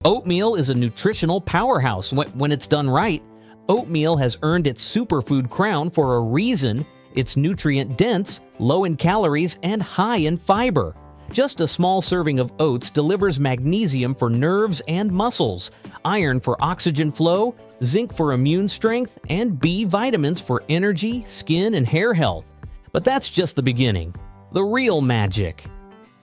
Oatmeal is a nutritional powerhouse. When it's done right, oatmeal has earned its superfood crown for a reason. It's nutrient-dense, low in calories, and high in fiber. Just a small serving of oats delivers magnesium for nerves and muscles, iron for oxygen flow, zinc for immune strength, and B vitamins for energy, skin, and hair health. But that's just the beginning. The real magic.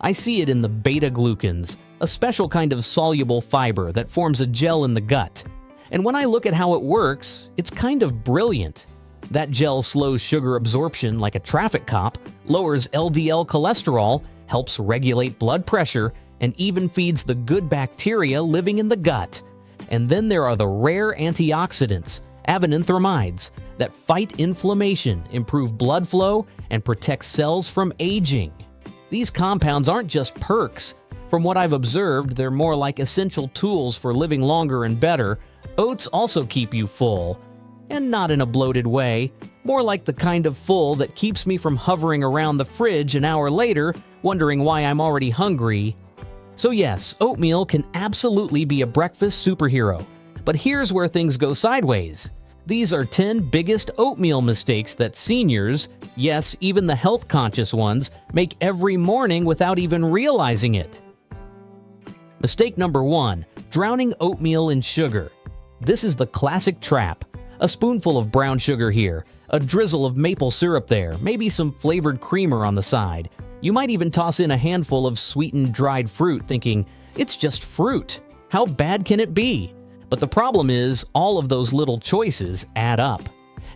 I see it in the beta-glucans, a special kind of soluble fiber that forms a gel in the gut. And when I look at how it works, it's kind of brilliant. That gel slows sugar absorption like a traffic cop, lowers LDL cholesterol, helps regulate blood pressure, and even feeds the good bacteria living in the gut. And then there are the rare antioxidants, avenanthramides, that fight inflammation, improve blood flow, and protect cells from aging. These compounds aren't just perks. From what I've observed, they're more like essential tools for living longer and better. Oats also keep you full, and not in a bloated way, more like the kind of full that keeps me from hovering around the fridge an hour later, wondering why I'm already hungry. So yes, oatmeal can absolutely be a breakfast superhero. But here's where things go sideways. These are 10 biggest oatmeal mistakes that seniors, yes, even the health-conscious ones, make every morning without even realizing it. Mistake number 1, drowning oatmeal in sugar. This is the classic trap. A spoonful of brown sugar here, a drizzle of maple syrup there, maybe some flavored creamer on the side. You might even toss in a handful of sweetened dried fruit thinking, it's just fruit. How bad can it be? But the problem is, all of those little choices add up.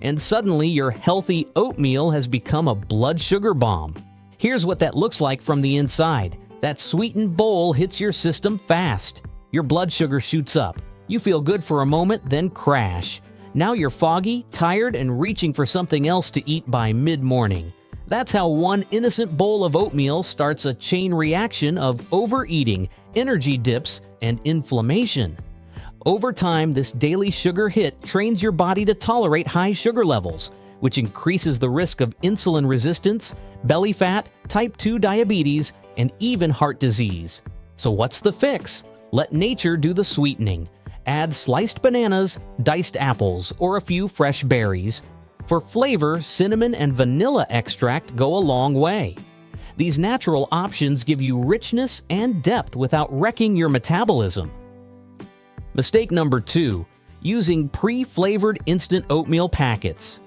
And suddenly your healthy oatmeal has become a blood sugar bomb. Here's what that looks like from the inside. That sweetened bowl hits your system fast. Your blood sugar shoots up. You feel good for a moment, then crash. Now you're foggy, tired, and reaching for something else to eat by mid-morning. That's how one innocent bowl of oatmeal starts a chain reaction of overeating, energy dips, and inflammation. Over time, this daily sugar hit trains your body to tolerate high sugar levels, which increases the risk of insulin resistance, belly fat, type 2 diabetes, and even heart disease. So what's the fix? Let nature do the sweetening. Add sliced bananas, diced apples, or a few fresh berries. For flavor, cinnamon and vanilla extract go a long way. These natural options give you richness and depth without wrecking your metabolism. Mistake number 2, using pre-flavored instant oatmeal packets.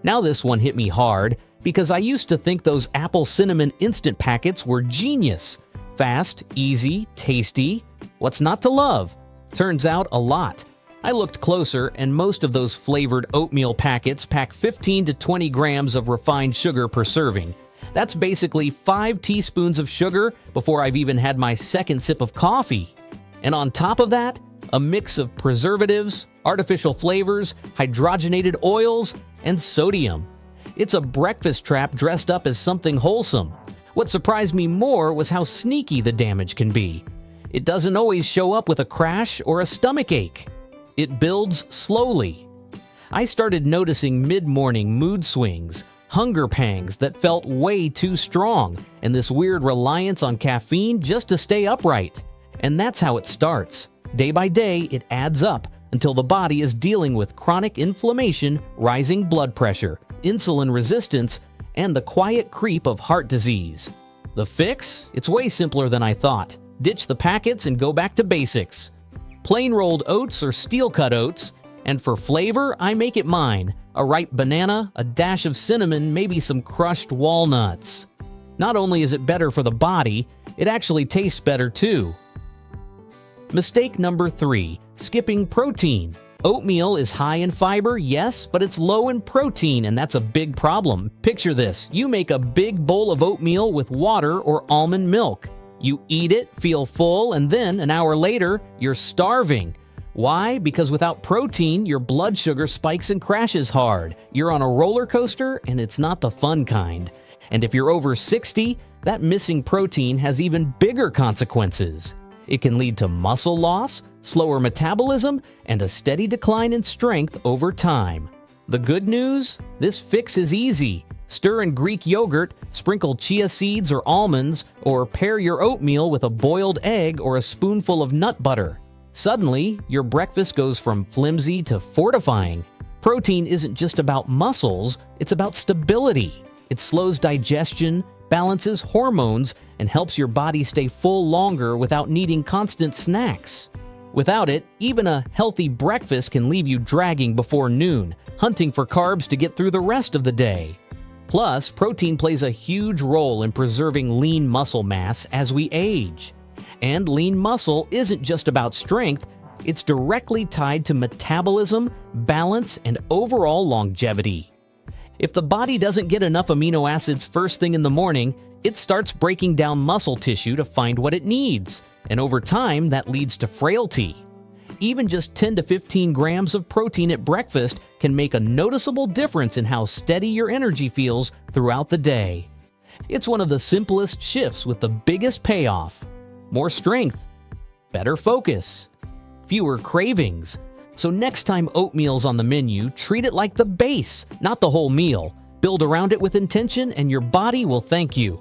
Now this one hit me hard because I used to think those apple cinnamon instant packets were genius. Fast, easy, tasty. What's not to love? Turns out a lot. I looked closer and most of those flavored oatmeal packets pack 15 to 20 grams of refined sugar per serving. That's basically 5 teaspoons of sugar before I've even had my second sip of coffee. And on top of that, a mix of preservatives, artificial flavors, hydrogenated oils, and sodium. It's a breakfast trap dressed up as something wholesome. What surprised me more was how sneaky the damage can be. It doesn't always show up with a crash or a stomach ache. It builds slowly. I started noticing mid-morning mood swings, hunger pangs that felt way too strong, and this weird reliance on caffeine just to stay upright. And that's how it starts. Day by day, it adds up until the body is dealing with chronic inflammation, rising blood pressure, insulin resistance, and the quiet creep of heart disease. The fix? It's way simpler than I thought. Ditch the packets and go back to basics. Plain rolled oats or steel-cut oats, and for flavor, I make it mine. A ripe banana, a dash of cinnamon, maybe some crushed walnuts. Not only is it better for the body, it actually tastes better too. Mistake number 3, skipping protein. Oatmeal is high in fiber, yes, but it's low in protein, and that's a big problem. Picture this, you make a big bowl of oatmeal with water or almond milk. You eat it, feel full, and then an hour later, you're starving. Why? Because without protein, your blood sugar spikes and crashes hard. You're on a roller coaster, and it's not the fun kind. And if you're over 60, that missing protein has even bigger consequences. It can lead to muscle loss, slower metabolism, and a steady decline in strength over time. The good news? This fix is easy. Stir in Greek yogurt, sprinkle chia seeds or almonds, or pair your oatmeal with a boiled egg or a spoonful of nut butter. Suddenly, your breakfast goes from flimsy to fortifying. Protein isn't just about muscles, it's about stability. It slows digestion, balances hormones, and helps your body stay full longer without needing constant snacks. Without it, even a healthy breakfast can leave you dragging before noon, hunting for carbs to get through the rest of the day. Plus, protein plays a huge role in preserving lean muscle mass as we age. And lean muscle isn't just about strength, it's directly tied to metabolism, balance, and overall longevity. If the body doesn't get enough amino acids first thing in the morning, it starts breaking down muscle tissue to find what it needs, and over time that leads to frailty. Even just 10 to 15 grams of protein at breakfast can make a noticeable difference in how steady your energy feels throughout the day. It's one of the simplest shifts with the biggest payoff. More strength, better focus, fewer cravings. So next time oatmeal's on the menu, treat it like the base, not the whole meal. Build around it with intention and your body will thank you.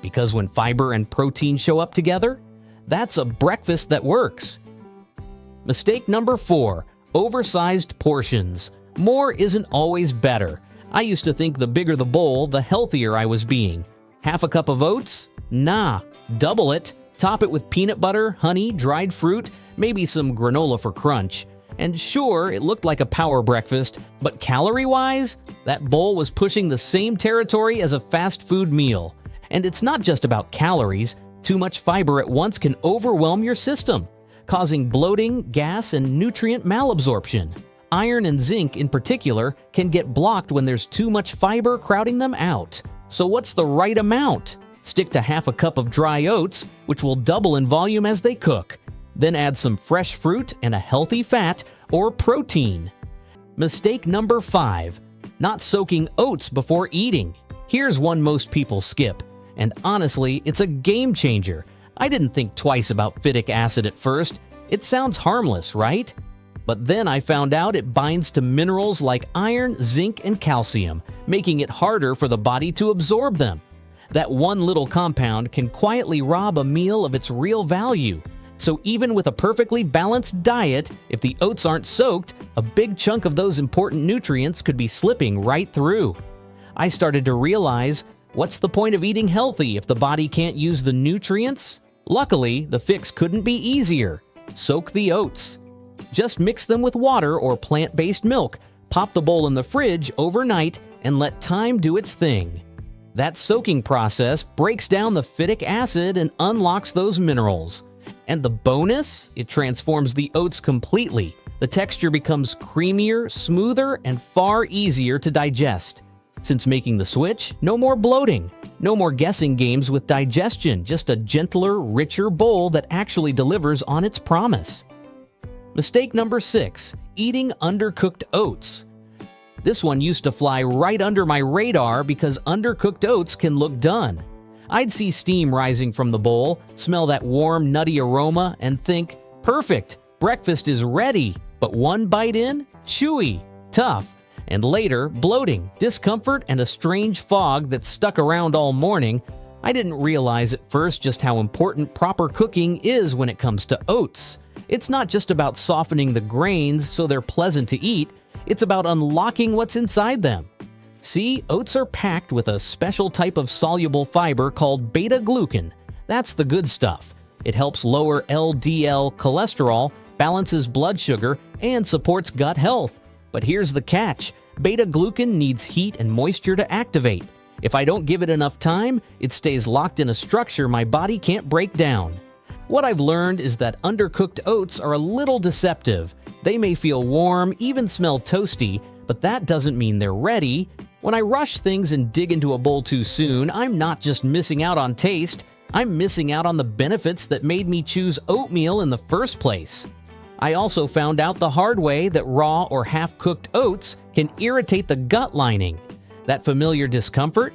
Because when fiber and protein show up together, that's a breakfast that works. Mistake number 4, oversized portions. More isn't always better. I used to think the bigger the bowl, the healthier I was being. Half a cup of oats? Nah, double it. Top it with peanut butter, honey, dried fruit, maybe some granola for crunch. And sure, it looked like a power breakfast, but calorie-wise, that bowl was pushing the same territory as a fast food meal. And it's not just about calories. Too much fiber at once can overwhelm your system, causing bloating, gas, and nutrient malabsorption. Iron and zinc in particular can get blocked when there's too much fiber crowding them out. So what's the right amount? Stick to half a cup of dry oats, which will double in volume as they cook. Then add some fresh fruit and a healthy fat or protein. Mistake number 5, not soaking oats before eating. Here's one most people skip, and honestly, it's a game changer. I didn't think twice about phytic acid at first. It sounds harmless, right? But then I found out it binds to minerals like iron, zinc, and calcium, making it harder for the body to absorb them. That one little compound can quietly rob a meal of its real value. So even with a perfectly balanced diet, if the oats aren't soaked, a big chunk of those important nutrients could be slipping right through. I started to realize, what's the point of eating healthy if the body can't use the nutrients? Luckily, the fix couldn't be easier. Soak the oats. Just mix them with water or plant-based milk, pop the bowl in the fridge overnight, and let time do its thing. That soaking process breaks down the phytic acid and unlocks those minerals. And the bonus? It transforms the oats completely. The texture becomes creamier, smoother, and far easier to digest. Since making the switch, no more bloating. No more guessing games with digestion, just a gentler, richer bowl that actually delivers on its promise. Mistake number 6, eating undercooked oats. This one used to fly right under my radar because undercooked oats can look done. I'd see steam rising from the bowl, smell that warm, nutty aroma, and think, perfect, breakfast is ready. But one bite in, chewy, tough, and later, bloating, discomfort, and a strange fog that stuck around all morning. I didn't realize at first just how important proper cooking is when it comes to oats. It's not just about softening the grains so they're pleasant to eat, it's about unlocking what's inside them. See, oats are packed with a special type of soluble fiber called beta-glucan. That's the good stuff. It helps lower LDL cholesterol, balances blood sugar, and supports gut health. But here's the catch. Beta-glucan needs heat and moisture to activate. If I don't give it enough time, it stays locked in a structure my body can't break down. What I've learned is that undercooked oats are a little deceptive. They may feel warm, even smell toasty, but that doesn't mean they're ready. When I rush things and dig into a bowl too soon, I'm not just missing out on taste, I'm missing out on the benefits that made me choose oatmeal in the first place. I also found out the hard way that raw or half-cooked oats can irritate the gut lining. That familiar discomfort?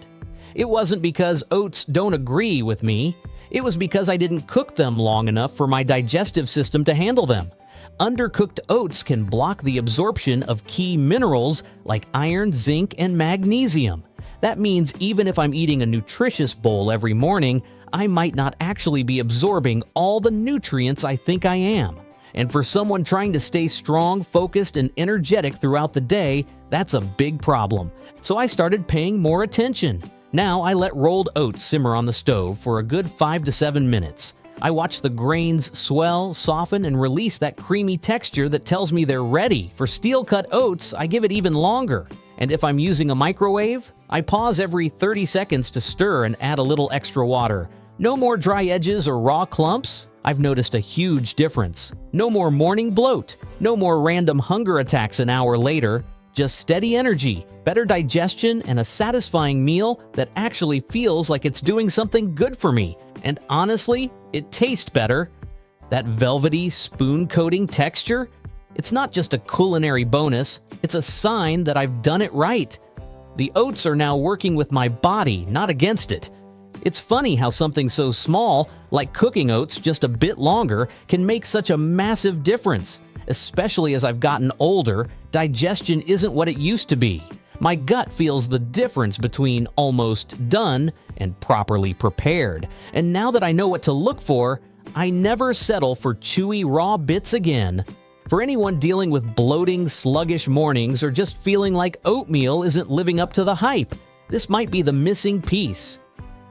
It wasn't because oats don't agree with me. It was because I didn't cook them long enough for my digestive system to handle them. Undercooked oats can block the absorption of key minerals like iron, zinc, and magnesium. That means even if I'm eating a nutritious bowl every morning, I might not actually be absorbing all the nutrients I think I am. And for someone trying to stay strong, focused, and energetic throughout the day, that's a big problem. So I started paying more attention. Now I let rolled oats simmer on the stove for a good 5 to 7 minutes. I watch the grains swell, soften, and release that creamy texture that tells me they're ready. For steel-cut oats, I give it even longer. And if I'm using a microwave, I pause every 30 seconds to stir and add a little extra water. No more dry edges or raw clumps. I've noticed a huge difference. No more morning bloat. No more random hunger attacks an hour later. Just steady energy, better digestion, and a satisfying meal that actually feels like it's doing something good for me. And honestly, it tastes better. That velvety, spoon-coating texture? It's not just a culinary bonus, it's a sign that I've done it right. The oats are now working with my body, not against it. It's funny how something so small, like cooking oats just a bit longer, can make such a massive difference. Especially as I've gotten older, digestion isn't what it used to be. My gut feels the difference between almost done and properly prepared. And now that I know what to look for, I never settle for chewy raw bits again. For anyone dealing with bloating, sluggish mornings, or just feeling like oatmeal isn't living up to the hype, this might be the missing piece.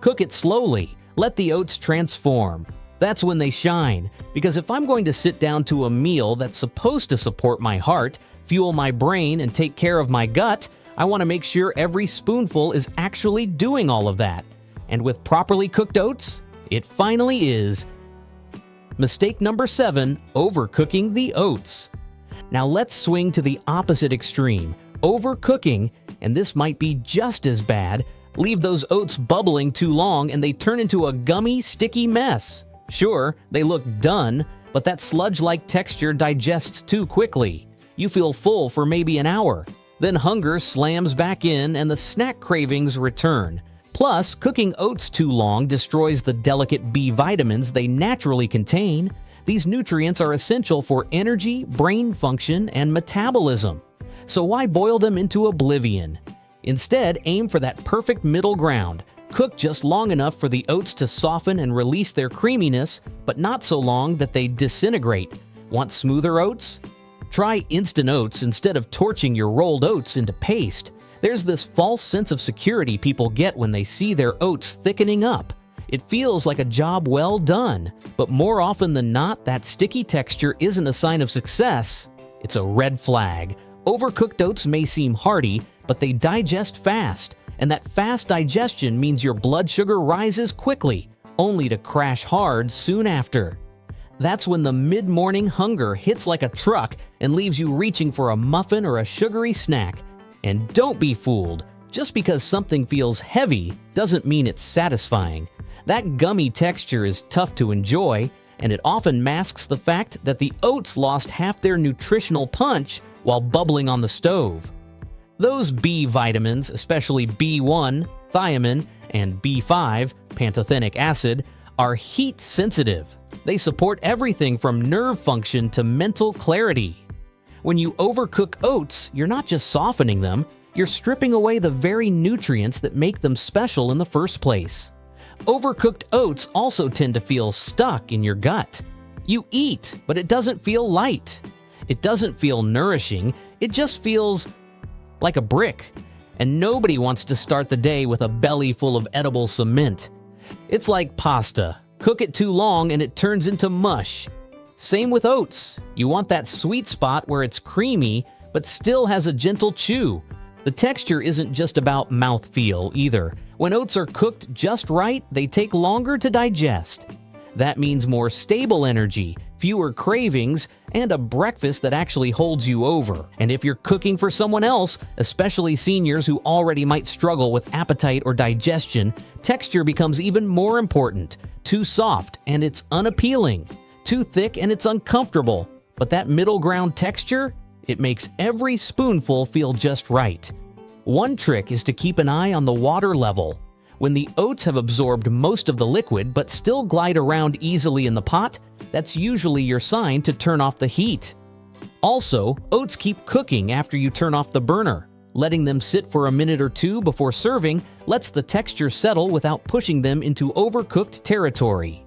Cook it slowly. Let the oats transform. That's when they shine, because if I'm going to sit down to a meal that's supposed to support my heart, fuel my brain, and take care of my gut, I want to make sure every spoonful is actually doing all of that. And with properly cooked oats, it finally is. Mistake number 7, overcooking the oats. Now let's swing to the opposite extreme, overcooking, and this might be just as bad. Leave those oats bubbling too long and they turn into a gummy, sticky mess. Sure, they look done, but that sludge-like texture digests too quickly. You feel full for maybe an hour. Then hunger slams back in and the snack cravings return. Plus, cooking oats too long destroys the delicate B vitamins they naturally contain. These nutrients are essential for energy, brain function, and metabolism. So why boil them into oblivion? Instead, aim for that perfect middle ground. Cook just long enough for the oats to soften and release their creaminess, but not so long that they disintegrate. Want smoother oats? Try instant oats instead of torching your rolled oats into paste. There's this false sense of security people get when they see their oats thickening up. It feels like a job well done, but more often than not, that sticky texture isn't a sign of success. It's a red flag. Overcooked oats may seem hearty, but they digest fast, and that fast digestion means your blood sugar rises quickly, only to crash hard soon after. That's when the mid-morning hunger hits like a truck and leaves you reaching for a muffin or a sugary snack. And don't be fooled. Just because something feels heavy doesn't mean it's satisfying. That gummy texture is tough to enjoy, and it often masks the fact that the oats lost half their nutritional punch while bubbling on the stove. Those B vitamins, especially B1, thiamine, and B5, pantothenic acid, are heat sensitive. They support everything from nerve function to mental clarity. When you overcook oats, you're not just softening them, you're stripping away the very nutrients that make them special in the first place. Overcooked oats also tend to feel stuck in your gut. You eat, but it doesn't feel light. It doesn't feel nourishing, it just feels like a brick. And nobody wants to start the day with a belly full of edible cement. It's like pasta. Cook it too long and it turns into mush. Same with oats. You want that sweet spot where it's creamy, but still has a gentle chew. The texture isn't just about mouthfeel either. When oats are cooked just right, they take longer to digest. That means more stable energy, fewer cravings, and a breakfast that actually holds you over. And if you're cooking for someone else, especially seniors who already might struggle with appetite or digestion, texture becomes even more important. Too soft and it's unappealing. Too thick and it's uncomfortable. But that middle ground texture, it makes every spoonful feel just right. One trick is to keep an eye on the water level. When the oats have absorbed most of the liquid but still glide around easily in the pot, that's usually your sign to turn off the heat. Also, oats keep cooking after you turn off the burner. Letting them sit for a minute or two before serving lets the texture settle without pushing them into overcooked territory.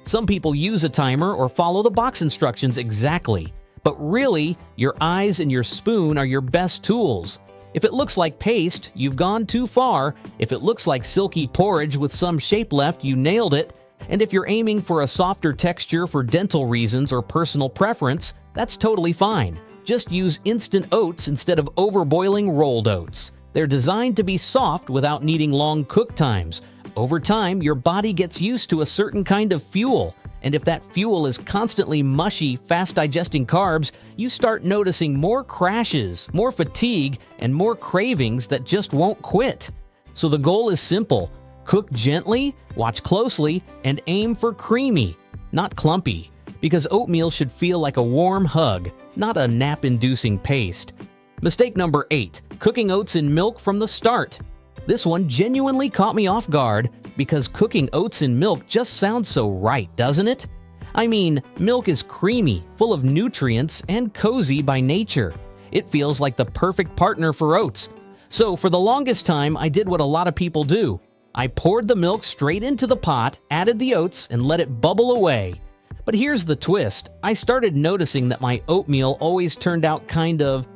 Some people use a timer or follow the box instructions exactly, but really, your eyes and your spoon are your best tools. If it looks like paste, you've gone too far. If it looks like silky porridge with some shape left, you nailed it. And if you're aiming for a softer texture for dental reasons or personal preference, that's totally fine. Just use instant oats instead of overboiling rolled oats. They're designed to be soft without needing long cook times. Over time, your body gets used to a certain kind of fuel, and if that fuel is constantly mushy, fast-digesting carbs, you start noticing more crashes, more fatigue, and more cravings that just won't quit. So the goal is simple. Cook gently, watch closely, and aim for creamy, not clumpy, because oatmeal should feel like a warm hug, not a nap-inducing paste. Mistake number 8, cooking oats in milk from the start. This one genuinely caught me off guard because cooking oats in milk just sounds so right, doesn't it? I mean, milk is creamy, full of nutrients, and cozy by nature. It feels like the perfect partner for oats. So for the longest time, I did what a lot of people do. I poured the milk straight into the pot, added the oats, and let it bubble away. But here's the twist. I started noticing that my oatmeal always turned out kind of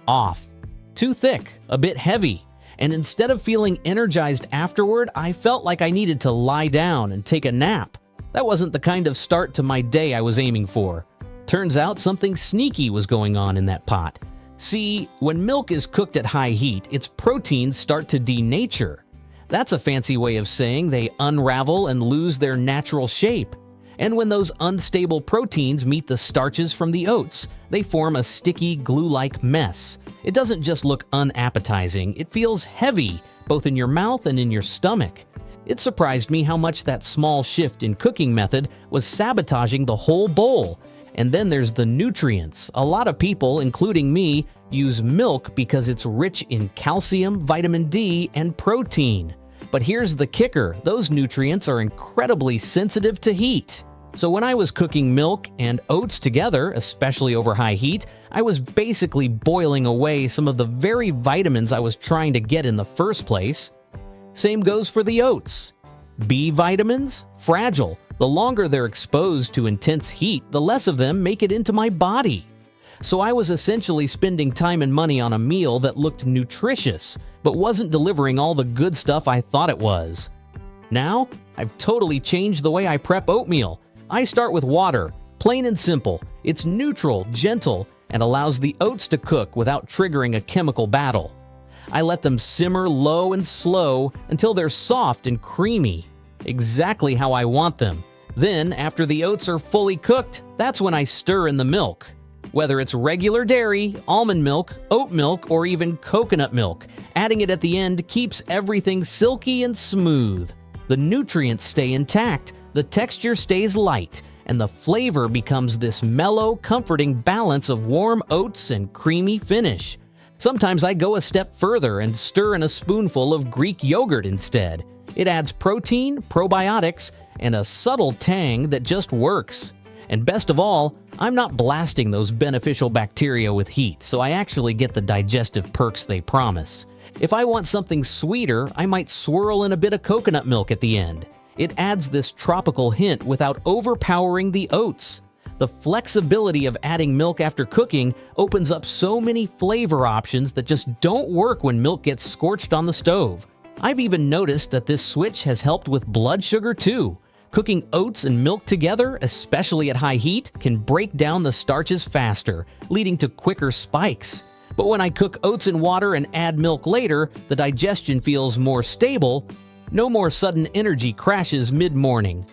off. Too thick, a bit heavy. And instead of feeling energized afterward, I felt like I needed to lie down and take a nap. That wasn't the kind of start to my day I was aiming for. Turns out something sneaky was going on in that pot. See, when milk is cooked at high heat, its proteins start to denature. That's a fancy way of saying they unravel and lose their natural shape. And when those unstable proteins meet the starches from the oats, they form a sticky, glue-like mess. It doesn't just look unappetizing, it feels heavy, both in your mouth and in your stomach. It surprised me how much that small shift in cooking method was sabotaging the whole bowl. And then there's the nutrients. A lot of people, including me, use milk because it's rich in calcium, vitamin D, and protein. But here's the kicker, those nutrients are incredibly sensitive to heat. So when I was cooking milk and oats together, especially over high heat, I was basically boiling away some of the very vitamins I was trying to get in the first place. Same goes for the oats. B vitamins? Fragile. The longer they're exposed to intense heat, the less of them make it into my body. So I was essentially spending time and money on a meal that looked nutritious, but wasn't delivering all the good stuff I thought it was. Now, I've totally changed the way I prep oatmeal. I start with water, plain and simple. It's neutral, gentle, and allows the oats to cook without triggering a chemical battle. I let them simmer low and slow until they're soft and creamy, exactly how I want them. Then, after the oats are fully cooked, that's when I stir in the milk. Whether it's regular dairy, almond milk, oat milk, or even coconut milk, adding it at the end keeps everything silky and smooth. The nutrients stay intact, the texture stays light, and the flavor becomes this mellow, comforting balance of warm oats and creamy finish. Sometimes I go a step further and stir in a spoonful of Greek yogurt instead. It adds protein, probiotics, and a subtle tang that just works. And best of all, I'm not blasting those beneficial bacteria with heat, so I actually get the digestive perks they promise. If I want something sweeter, I might swirl in a bit of coconut milk at the end. It adds this tropical hint without overpowering the oats. The flexibility of adding milk after cooking opens up so many flavor options that just don't work when milk gets scorched on the stove. I've even noticed that this switch has helped with blood sugar too. Cooking oats and milk together, especially at high heat, can break down the starches faster, leading to quicker spikes. But when I cook oats in water and add milk later, the digestion feels more stable. No more sudden energy crashes mid-morning.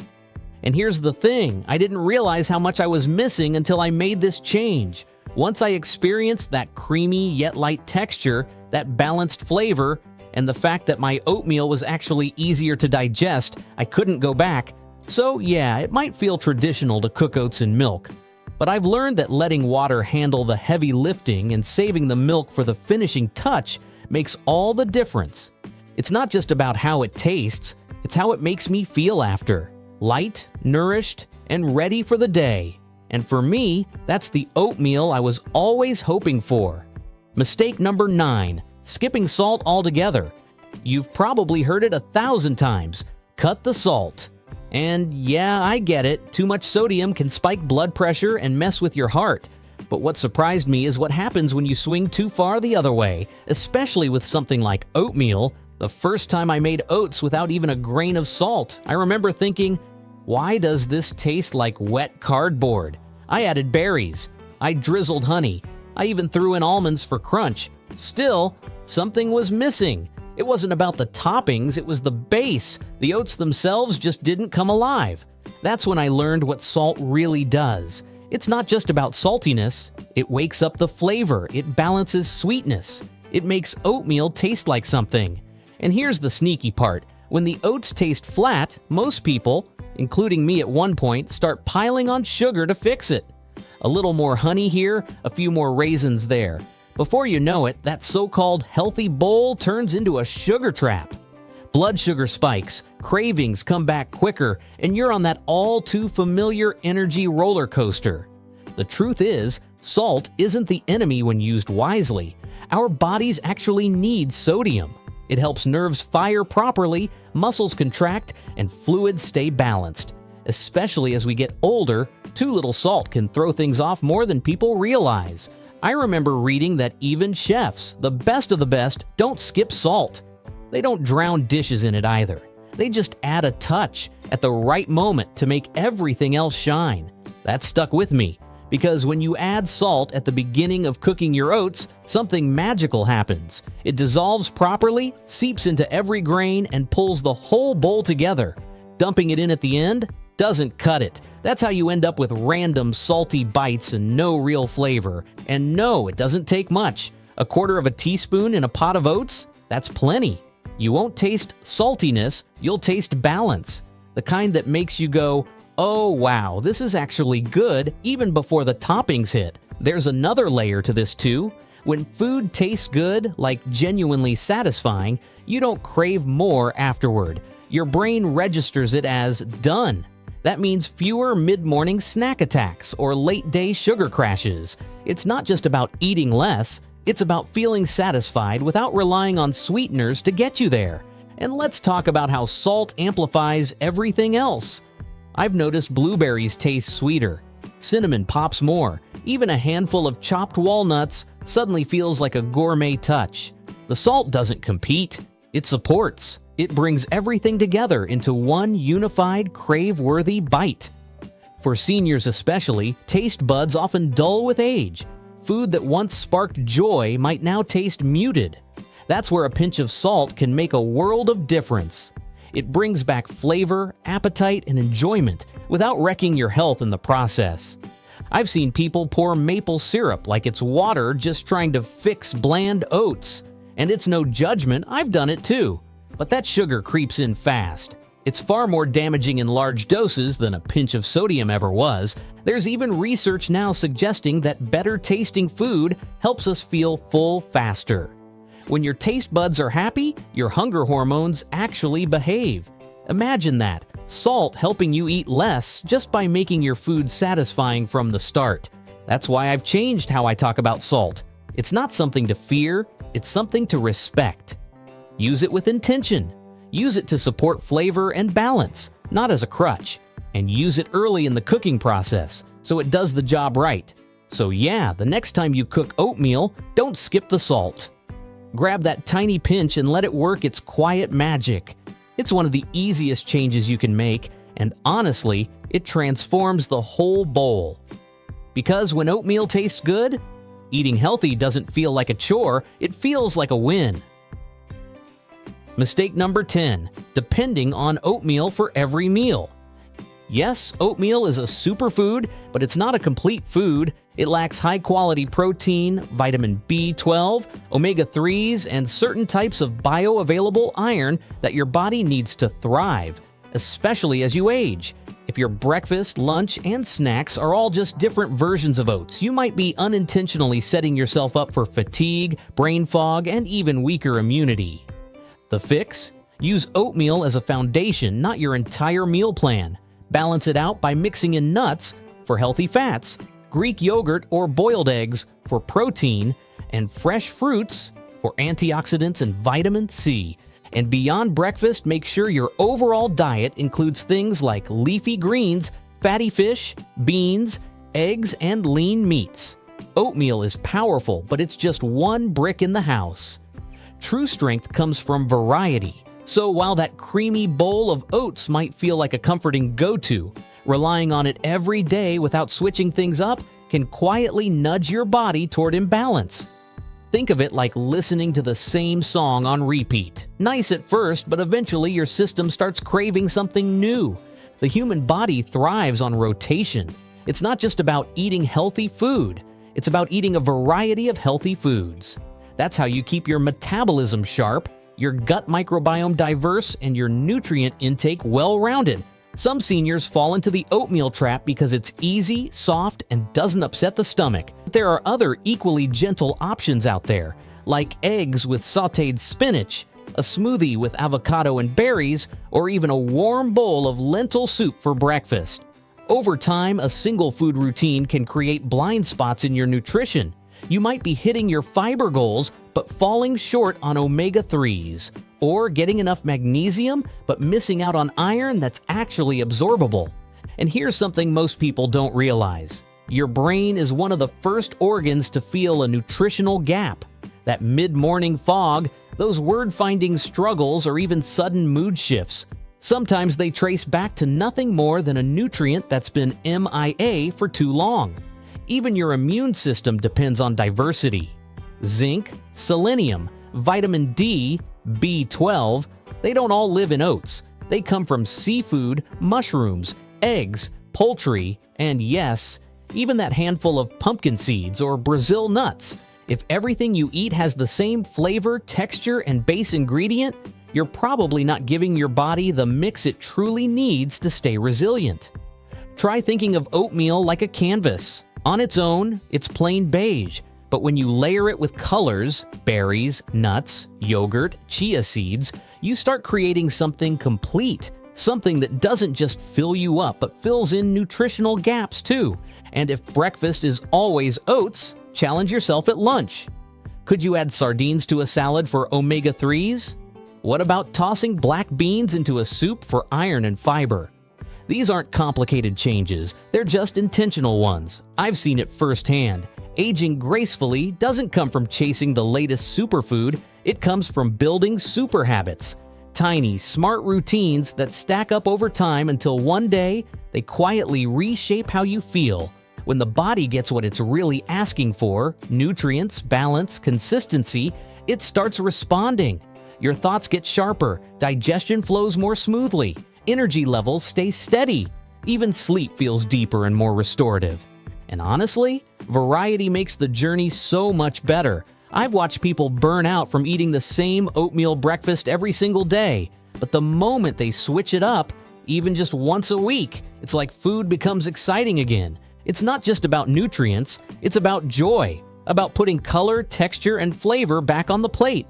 And here's the thing, I didn't realize how much I was missing until I made this change. Once I experienced that creamy yet light texture, that balanced flavor, and the fact that my oatmeal was actually easier to digest, I couldn't go back. So yeah, it might feel traditional to cook oats in milk, but I've learned that letting water handle the heavy lifting and saving the milk for the finishing touch makes all the difference. It's not just about how it tastes, it's how it makes me feel after. Light, nourished, and ready for the day. And for me, that's the oatmeal I was always hoping for. Mistake number 9, skipping salt altogether. You've probably heard it 1,000 times. Cut the salt. And yeah, I get it. Too much sodium can spike blood pressure and mess with your heart. But what surprised me is what happens when you swing too far the other way, especially with something like oatmeal. The first time I made oats without even a grain of salt, I remember thinking, why does this taste like wet cardboard? I added berries. I drizzled honey. I even threw in almonds for crunch. Still, something was missing. It wasn't about the toppings, it was the base. The oats themselves just didn't come alive. That's when I learned what salt really does. It's not just about saltiness. It wakes up the flavor. It balances sweetness. It makes oatmeal taste like something. And here's the sneaky part. When the oats taste flat, most people, including me at one point, start piling on sugar to fix it. A little more honey here, a few more raisins there. Before you know it, that so-called healthy bowl turns into a sugar trap. Blood sugar spikes, cravings come back quicker, and you're on that all-too-familiar energy roller coaster. The truth is, salt isn't the enemy when used wisely. Our bodies actually need sodium. It helps nerves fire properly, muscles contract, and fluids stay balanced. Especially as we get older, too little salt can throw things off more than people realize. I remember reading that even chefs, the best of the best, don't skip salt. They don't drown dishes in it either. They just add a touch at the right moment to make everything else shine. That stuck with me, because when you add salt at the beginning of cooking your oats, something magical happens. It dissolves properly, seeps into every grain, and pulls the whole bowl together. Dumping it in at the end doesn't cut it. That's how you end up with random salty bites and no real flavor. And no, it doesn't take much. A quarter of a teaspoon in a pot of oats? That's plenty. You won't taste saltiness, you'll taste balance. The kind that makes you go, oh wow, this is actually good, even before the toppings hit. There's another layer to this too. When food tastes good, like genuinely satisfying, you don't crave more afterward. Your brain registers it as done. That means fewer mid-morning snack attacks or late-day sugar crashes. It's not just about eating less, it's about feeling satisfied without relying on sweeteners to get you there. And let's talk about how salt amplifies everything else. I've noticed blueberries taste sweeter. Cinnamon pops more. Even a handful of chopped walnuts suddenly feels like a gourmet touch. The salt doesn't compete, it supports. It brings everything together into one unified, crave-worthy bite. For seniors especially, taste buds often dull with age. Food that once sparked joy might now taste muted. That's where a pinch of salt can make a world of difference. It brings back flavor, appetite, and enjoyment without wrecking your health in the process. I've seen people pour maple syrup like it's water just trying to fix bland oats. And it's no judgment, I've done it too. But that sugar creeps in fast. It's far more damaging in large doses than a pinch of sodium ever was. There's even research now suggesting that better tasting food helps us feel full faster. When your taste buds are happy, your hunger hormones actually behave. Imagine that, salt helping you eat less just by making your food satisfying from the start. That's why I've changed how I talk about salt. It's not something to fear, it's something to respect. Use it with intention. Use it to support flavor and balance, not as a crutch. And use it early in the cooking process, so it does the job right. So yeah, the next time you cook oatmeal, don't skip the salt. Grab that tiny pinch and let it work its quiet magic. It's one of the easiest changes you can make, and honestly, it transforms the whole bowl. Because when oatmeal tastes good, eating healthy doesn't feel like a chore, it feels like a win. Mistake number 10, depending on oatmeal for every meal. Yes, oatmeal is a superfood, but it's not a complete food. It lacks high-quality protein, vitamin B12, omega-3s, and certain types of bioavailable iron that your body needs to thrive, especially as you age. If your breakfast, lunch, and snacks are all just different versions of oats, you might be unintentionally setting yourself up for fatigue, brain fog, and even weaker immunity. The fix? Use oatmeal as a foundation, not your entire meal plan. Balance it out by mixing in nuts for healthy fats, Greek yogurt or boiled eggs for protein, and fresh fruits for antioxidants and vitamin C. And beyond breakfast, make sure your overall diet includes things like leafy greens, fatty fish, beans, eggs, and lean meats. Oatmeal is powerful, but it's just one brick in the house. True strength comes from variety. So while that creamy bowl of oats might feel like a comforting go-to, relying on it every day without switching things up can quietly nudge your body toward imbalance. Think of it like listening to the same song on repeat. Nice at first, but eventually your system starts craving something new. The human body thrives on rotation. It's not just about eating healthy food. It's about eating a variety of healthy foods. That's how you keep your metabolism sharp, your gut microbiome diverse, and your nutrient intake well-rounded. Some seniors fall into the oatmeal trap because it's easy, soft, and doesn't upset the stomach. There are other equally gentle options out there, like eggs with sautéed spinach, a smoothie with avocado and berries, or even a warm bowl of lentil soup for breakfast. Over time, a single food routine can create blind spots in your nutrition. You might be hitting your fiber goals, but falling short on omega-3s, or getting enough magnesium, but missing out on iron that's actually absorbable. And here's something most people don't realize. Your brain is one of the first organs to feel a nutritional gap. That mid-morning fog, those word-finding struggles, or even sudden mood shifts. Sometimes they trace back to nothing more than a nutrient that's been MIA for too long. Even your immune system depends on diversity. Zinc, selenium, vitamin D, B12, they don't all live in oats. They come from seafood, mushrooms, eggs, poultry, and yes, even that handful of pumpkin seeds or Brazil nuts. If everything you eat has the same flavor, texture, and base ingredient, you're probably not giving your body the mix it truly needs to stay resilient. Try thinking of oatmeal like a canvas. On its own, it's plain beige, but when you layer it with colors, berries, nuts, yogurt, chia seeds, you start creating something complete, something that doesn't just fill you up, but fills in nutritional gaps too. And if breakfast is always oats, challenge yourself at lunch. Could you add sardines to a salad for omega-3s? What about tossing black beans into a soup for iron and fiber? These aren't complicated changes, they're just intentional ones. I've seen it firsthand. Aging gracefully doesn't come from chasing the latest superfood, it comes from building super habits. Tiny, smart routines that stack up over time until one day they quietly reshape how you feel. When the body gets what it's really asking for, nutrients, balance, consistency, it starts responding. Your thoughts get sharper, digestion flows more smoothly, energy levels stay steady, even sleep feels deeper and more restorative. And honestly, variety makes the journey so much better. I've watched people burn out from eating the same oatmeal breakfast every single day, but the moment they switch it up, even just once a week, it's like food becomes exciting again. It's not just about nutrients, it's about joy, about putting color, texture, and flavor back on the plate.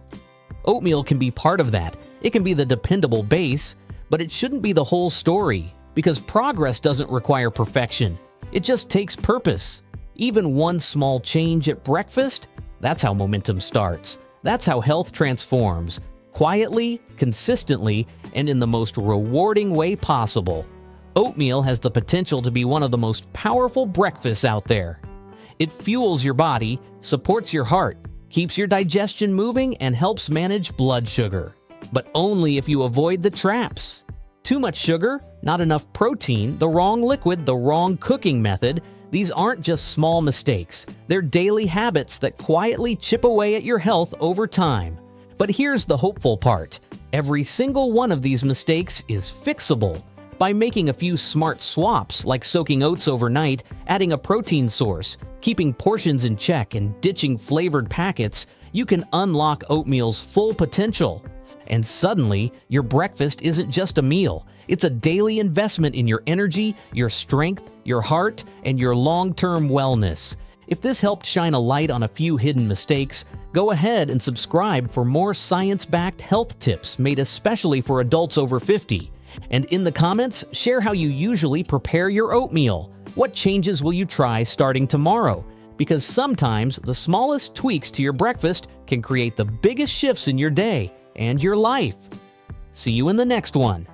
Oatmeal can be part of that. It can be the dependable base, but it shouldn't be the whole story, because progress doesn't require perfection. It just takes purpose. Even one small change at breakfast, that's how momentum starts. That's how health transforms, quietly, consistently, and in the most rewarding way possible. Oatmeal has the potential to be one of the most powerful breakfasts out there. It fuels your body, supports your heart, keeps your digestion moving, and helps manage blood sugar. But only if you avoid the traps. Too much sugar, not enough protein, the wrong liquid, the wrong cooking method. These aren't just small mistakes. They're daily habits that quietly chip away at your health over time. But here's the hopeful part. Every single one of these mistakes is fixable. By making a few smart swaps, like soaking oats overnight, adding a protein source, keeping portions in check, and ditching flavored packets, you can unlock oatmeal's full potential. And suddenly, your breakfast isn't just a meal. It's a daily investment in your energy, your strength, your heart, and your long-term wellness. If this helped shine a light on a few hidden mistakes, go ahead and subscribe for more science-backed health tips made especially for adults over 50. And in the comments, share how you usually prepare your oatmeal. What changes will you try starting tomorrow? Because sometimes the smallest tweaks to your breakfast can create the biggest shifts in your day. and your life. See you in the next one.